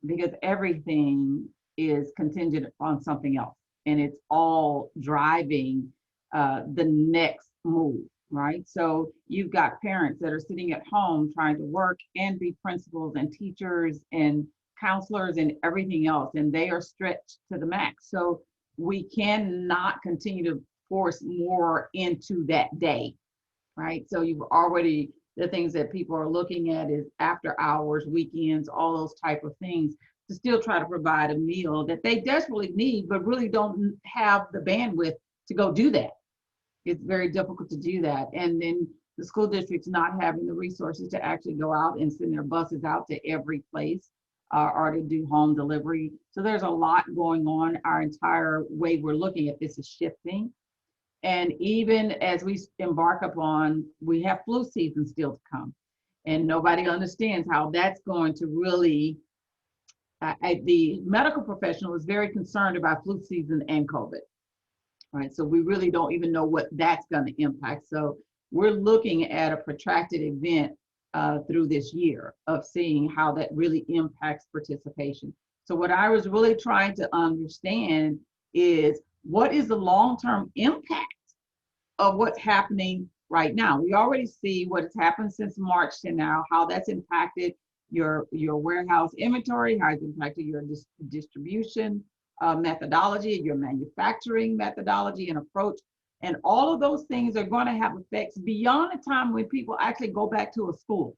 because everything is contingent on something else, and it's all driving the next move, right? So you've got parents that are sitting at home trying to work and be principals and teachers and counselors and everything else, and they are stretched to the max. So we cannot continue to force more into that day, right? So you've already, the things that people are looking at is after hours, weekends, all those type of things, to still try to provide a meal that they desperately need, but really don't have the bandwidth to go do that. It's very difficult to do that. And then the school districts not having the resources to actually go out and send their buses out to every place. or to do home delivery. So there's a lot going on. Our entire way we're looking at this is shifting. And even as we embark upon, we have flu season still to come. And nobody understands how that's going to really, the medical professional is very concerned about flu season and COVID, right? So we really don't even know what that's going to impact. So we're looking at a protracted event through this year of seeing how that really impacts participation. So what I was really trying to understand is what is the long-term impact of what's happening right now. We already see what has happened since March to now, how that's impacted your warehouse inventory, how it's impacted your distribution methodology, your manufacturing methodology and approach. And all of those things are going to have effects beyond the time when people actually go back to a school.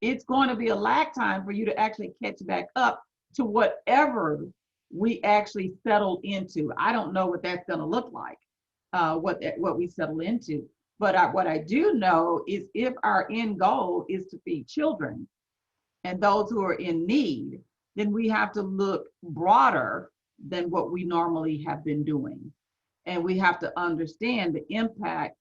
It's going to be a lag time for you to actually catch back up to whatever we actually settled into. I don't know what that's going to look like, what we settle into. But what I do know is if our end goal is to feed children and those who are in need, then we have to look broader than what we normally have been doing. And we have to understand the impact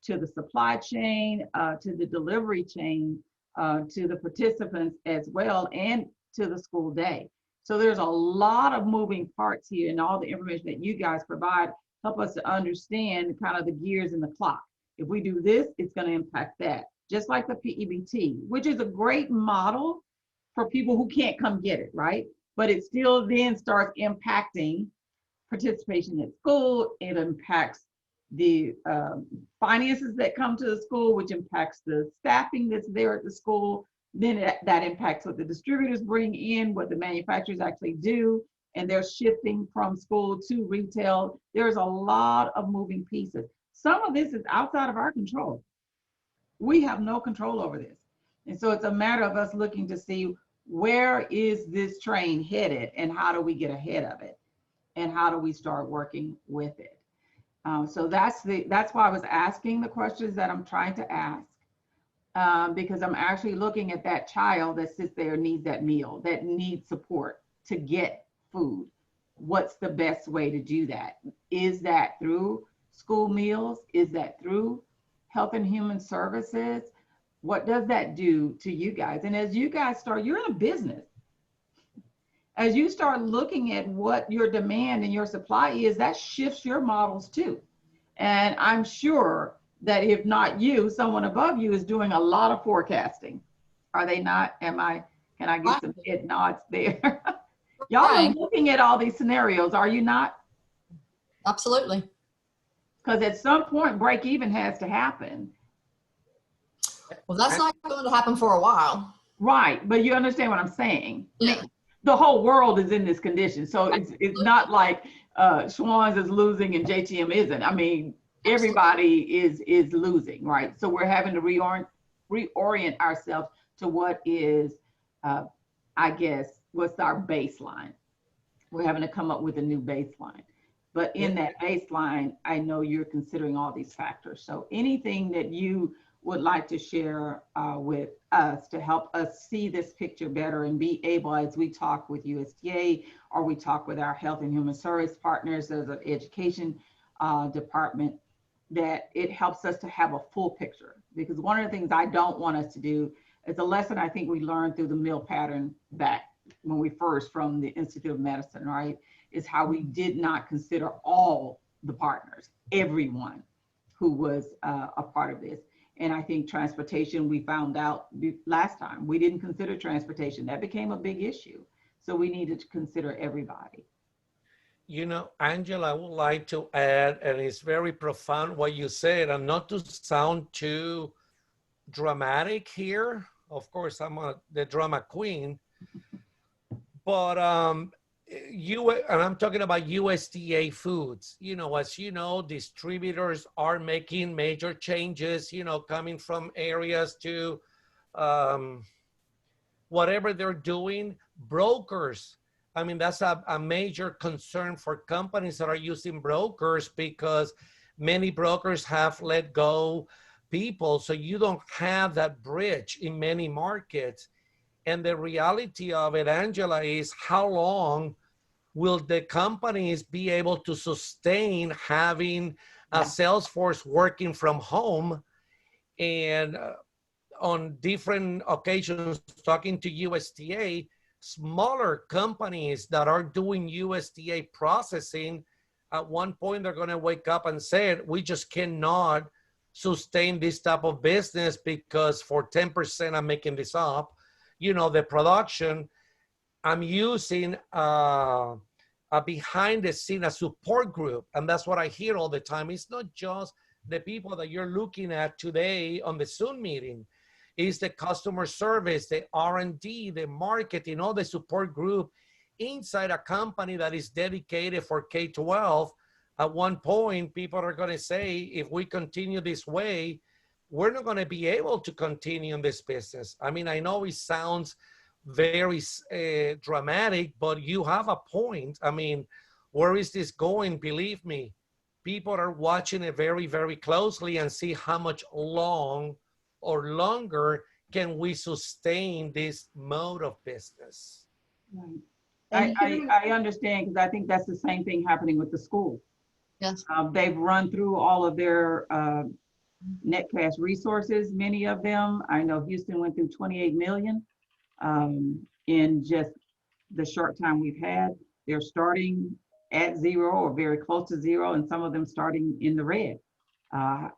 to the supply chain, to the delivery chain, to the participants as well, and to the school day. So there's a lot of moving parts here, and all the information that you guys provide help us to understand kind of the gears in the clock. If we do this, it's going to impact that. Just like the PEBT, which is a great model for people who can't come get it, right? But it still then starts impacting participation at school. It impacts the finances that come to the school, which impacts the staffing that's there at the school. Then that impacts what the distributors bring in, what the manufacturers actually do, and they're shifting from school to retail. There's a lot of moving pieces. Some of this is outside of our control. We have no control over this. And so it's a matter of us looking to see where is this train headed and how do we get ahead of it and how do we start working with it. So that's why I was asking the questions that I'm trying to ask, because I'm actually looking at that child that sits there and needs that meal, that needs support to get food. What's the best way to do that? Is that through school meals? Is that through Health and Human Services? What does that do to you guys? And as you guys start, you're in a business. As you start looking at what your demand and your supply is, that shifts your models too. And I'm sure that if not you, someone above you is doing a lot of forecasting. Are they not? Can I get some head nods there? Y'all are looking at all these scenarios, are you not? Absolutely. Because at some point, break even has to happen. Well, that's not going to happen for a while. Right, but you understand what I'm saying. Yeah. The whole world is in this condition. So it's not like Schwan's is losing and JTM isn't. I mean, everybody is losing, right? So we're having to reorient ourselves to what is, I guess, what's our baseline. We're having to come up with a new baseline. But in that baseline, I know you're considering all these factors. So anything that you would like to share with us to help us see this picture better and be able, as we talk with USDA or we talk with our Health and Human Service partners as an education department, that it helps us to have a full picture. Because one of the things I don't want us to do is a lesson I think we learned through the meal pattern back when we first from the Institute of Medicine, right, is how we did not consider all the partners, everyone who was a part of this. And I think transportation, we found out last time, we didn't consider transportation. That became a big issue. So we needed to consider everybody. You know, Angela, I would like to add, and it's very profound what you said, and not to sound too dramatic here. Of course, I'm the drama queen, but and I'm talking about USDA foods. You know, as you know, distributors are making major changes, you know, coming from areas to whatever they're doing. Brokers, I mean, that's a major concern for companies that are using brokers, because many brokers have let go people. So you don't have that bridge in many markets. And the reality of it, Angela, is how long will the companies be able to sustain having a sales force working from home? And on different occasions, talking to USDA, smaller companies that are doing USDA processing, at one point they're going to wake up and say, we just cannot sustain this type of business because for 10%, I'm making this up, you know, the production, I'm using a behind the scene, a support group. And that's what I hear all the time. It's not just the people that you're looking at today on the Zoom meeting. It's the customer service, the R&D, the marketing, all the support group inside a company that is dedicated for K-12. At one point, people are going to say, if we continue this way, we're not going to be able to continue in this business. I mean, I know it sounds very dramatic, but you have a point. I mean, where is this going? Believe me, people are watching it very, very closely and see how much longer can we sustain this mode of business. Right. I understand, because I think that's the same thing happening with the school. Yes. They've run through all of their net cash resources, many of them. I know Houston went through 28 million in just the short time we've had. They're starting at zero or very close to zero, and some of them starting in the red.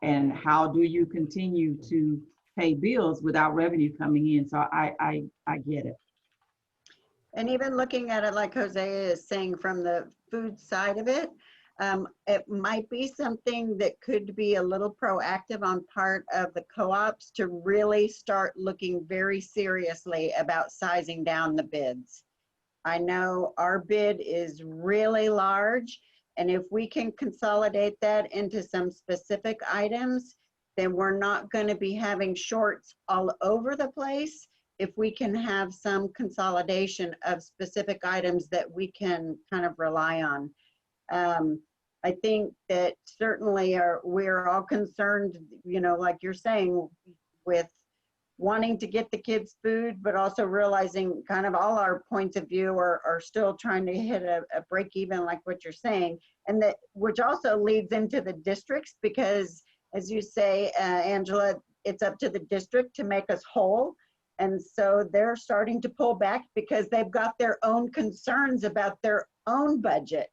And how do you continue to pay bills without revenue coming in? So I get it. And even looking at it, like Jose is saying, from the food side of it, it might be something that could be a little proactive on part of the co-ops to really start looking very seriously about sizing down the bids. I know our bid is really large, and if we can consolidate that into some specific items, then we're not going to be having shorts all over the place. If we can have some consolidation of specific items that we can kind of rely on. I think that certainly we're all concerned, you know, like you're saying, with wanting to get the kids food, but also realizing kind of all our points of view are still trying to hit a break even, like what you're saying. And that, which also leads into the districts, because as you say, Angela, it's up to the district to make us whole. And so they're starting to pull back because they've got their own concerns about their own budget.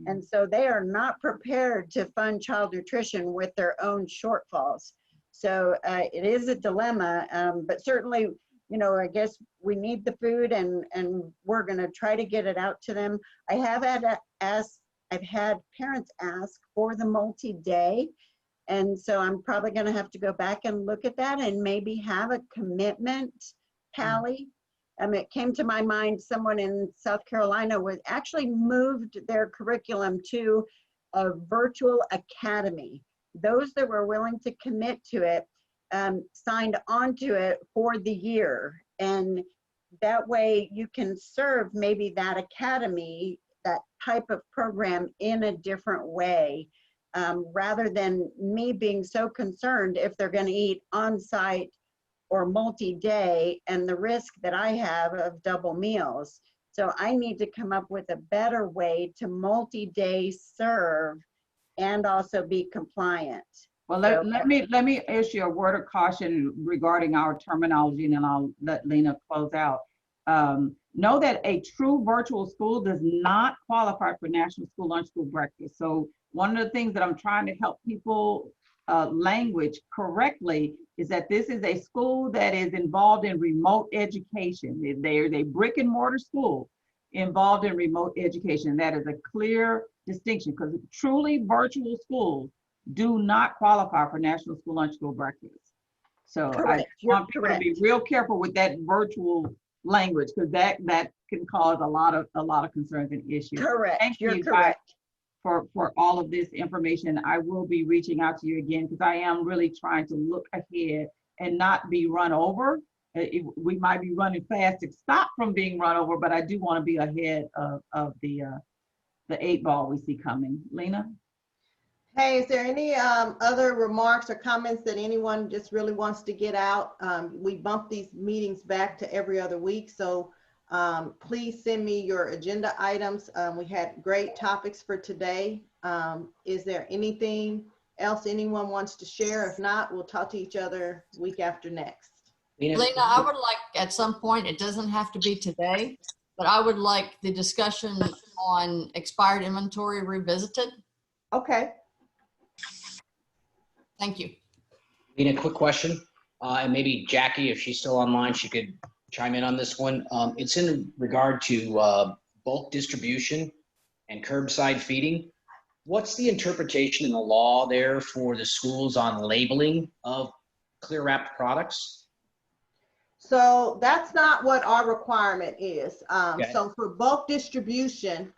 And so they are not prepared to fund child nutrition with their own shortfalls. So it is a dilemma, but certainly, you know, I guess we need the food, and we're going to try to get it out to them. I have I've had parents ask for the multi-day. And so I'm probably going to have to go back and look at that and maybe have a commitment tally. It came to my mind, someone in South Carolina was actually moved their curriculum to a virtual academy. Those that were willing to commit to it signed on to it for the year. And that way you can serve maybe that academy, that type of program, in a different way. Rather than me being so concerned if they're going to eat on-site or multi-day, and the risk that I have of double meals. So I need to come up with a better way to multi-day serve and also be compliant. Well, let me issue a word of caution regarding our terminology, and then I'll let Lena close out. Know that a true virtual school does not qualify for National School Lunch School Breakfast. So one of the things that I'm trying to help people language correctly is that this is a school that is involved in remote education. They're a brick and mortar school involved in remote education. That is a clear distinction, because truly virtual schools do not qualify for National School Lunch School Breakfast. So I want people to be real careful with that virtual language, because that can cause a lot of concerns and issues. Correct. Thank you guys for all of this information. I will be reaching out to you again, because I am really trying to look ahead and not be run over. We might be running fast to stop from being run over, but I do want to be ahead of the 8 ball we see coming. Lena? Hey, is there any other remarks or comments that anyone just really wants to get out? We bump these meetings back to every other week, so please send me your agenda items. We had great topics for today. Is there anything else anyone wants to share? If not, we'll talk to each other week after next. Lena, I would like at some point, it doesn't have to be today, but I would like the discussion on expired inventory revisited. Okay. Thank you. Lena, quick question, and maybe Jackie, if she's still online, she could chime in on this one. It's in regard to bulk distribution and curbside feeding. What's the interpretation in the law there for the schools on labeling of clear wrapped products? So that's not what our requirement is. Okay. So for bulk distribution,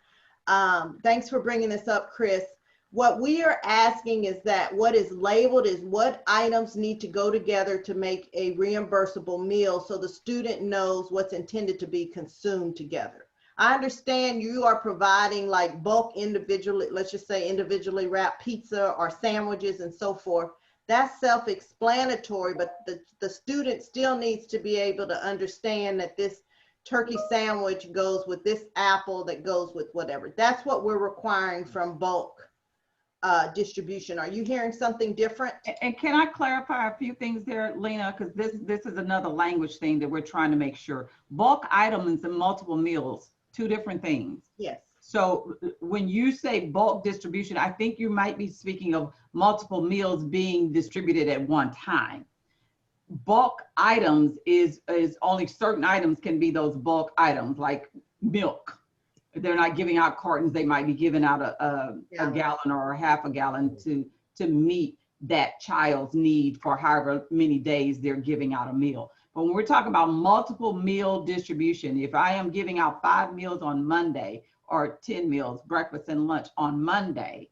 thanks for bringing this up, Chris. What we are asking is that what is labeled is what items need to go together to make a reimbursable meal so the student knows what's intended to be consumed together. I understand you are providing like bulk individually, let's just say individually wrapped pizza or sandwiches and so forth. That's self-explanatory, but the student still needs to be able to understand that this turkey sandwich goes with this apple that goes with whatever. That's what we're requiring from bulk distribution. Are you hearing something different? And can I clarify a few things there, Lena? Because this is another language thing that we're trying to make sure. Bulk items and multiple meals, two different things. Yes. So when you say bulk distribution, I think you might be speaking of multiple meals being distributed at one time. Bulk items is only certain items can be those bulk items, like milk. If they're not giving out cartons, they might be giving out a gallon or a half a gallon to meet that child's need for however many days they're giving out a meal. But when we're talking about multiple meal distribution, if I am giving out 5 meals on Monday or 10 meals, breakfast and lunch on Monday,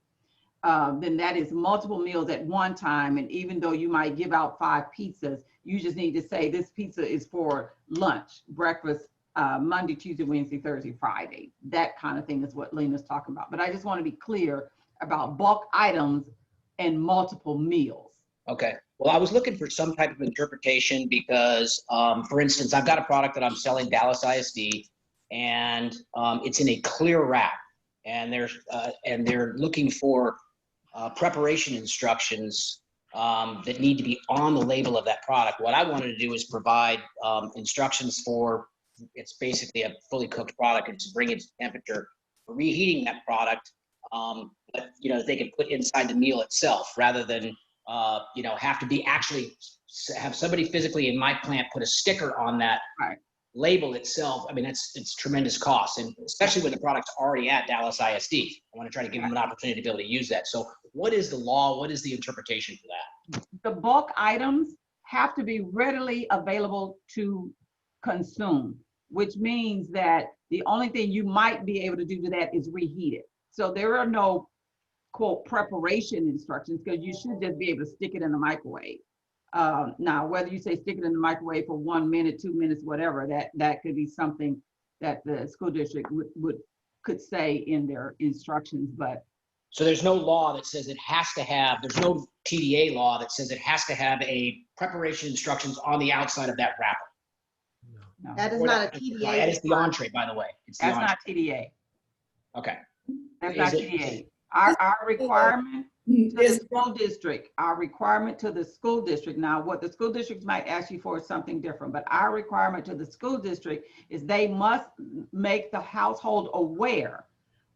then that is multiple meals at one time. And even though you might give out 5 pizzas, you just need to say this pizza is for lunch, breakfast, Monday, Tuesday, Wednesday, Thursday, Friday. That kind of thing is what Lena's talking about. But I just want to be clear about bulk items and multiple meals. Okay. Well, I was looking for some type of interpretation because, for instance, I've got a product that I'm selling, Dallas ISD, and it's in a clear wrap, and they're looking for preparation instructions that need to be on the label of that product. What I wanted to do is provide instructions for, it's basically a fully cooked product, and to bring it to temperature for reheating that product, but they can put inside the meal itself rather than have to be actually have somebody physically in my plant put a sticker on that label itself. I mean, it's tremendous cost, and especially when the product's already at Dallas ISD. I want to try to give them an opportunity to be able to use that. So what is the law? What is the interpretation for that? The bulk items have to be readily available to consume, which means that the only thing you might be able to do to that is reheat it. So there are no, quote, preparation instructions, because you should just be able to stick it in the microwave. Now, whether you say stick it in the microwave for 1 minute, 2 minutes, whatever, that could be something that the school district could say in their instructions. But so there's no law that says it has to have, there's no TDA law that says it has to have a preparation instructions on the outside of that wrapper. no, That is not a TDA. That is the entree, by the way. It's the that's entree. not TDA. Okay. That's Is not it- TDA. Our requirement to the school district, our requirement to the school district, now what the school districts might ask you for is something different, but our requirement to the school district is they must make the household aware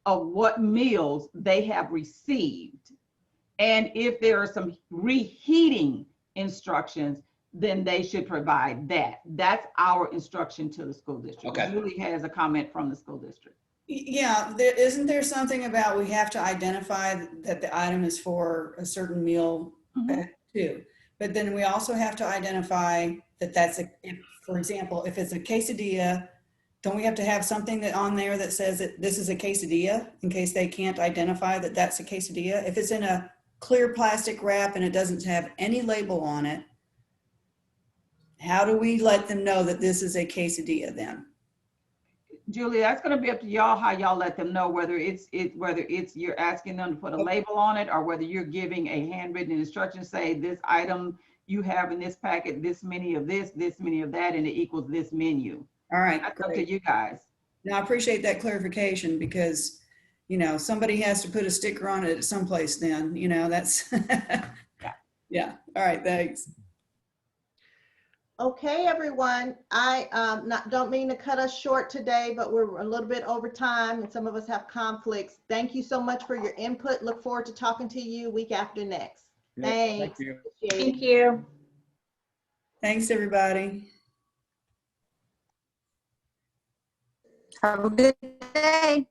of what meals they have received. And if there are some reheating instructions, then they should provide that. That's our instruction to the school district. Okay. Julie has a comment from the school district. Yeah, isn't there something about we have to identify that the item is for a certain meal too? But then we also have to identify that for example, if it's a quesadilla, don't we have to have something that on there that says that this is a quesadilla in case they can't identify that that's a quesadilla? If it's in a clear plastic wrap and it doesn't have any label on it, how do we let them know that this is a quesadilla then? Julie, that's gonna be up to y'all, how y'all let them know whether it's you're asking them to put a label on it or whether you're giving a handwritten instruction, say this item you have in this packet, this many of this many of that, and it equals this menu. All right, That's up to great. you guys. Now, I appreciate that clarification because, you know, somebody has to put a sticker on it at some place then, you know, that's, yeah. All right, thanks. Okay, everyone. I don't mean to cut us short today, but we're a little bit over time and some of us have conflicts. Thank you so much for your input. Look forward to talking to you week after next. Yep, Thanks. thank you. Appreciate it. Thank you. Thanks, everybody. Have a good day.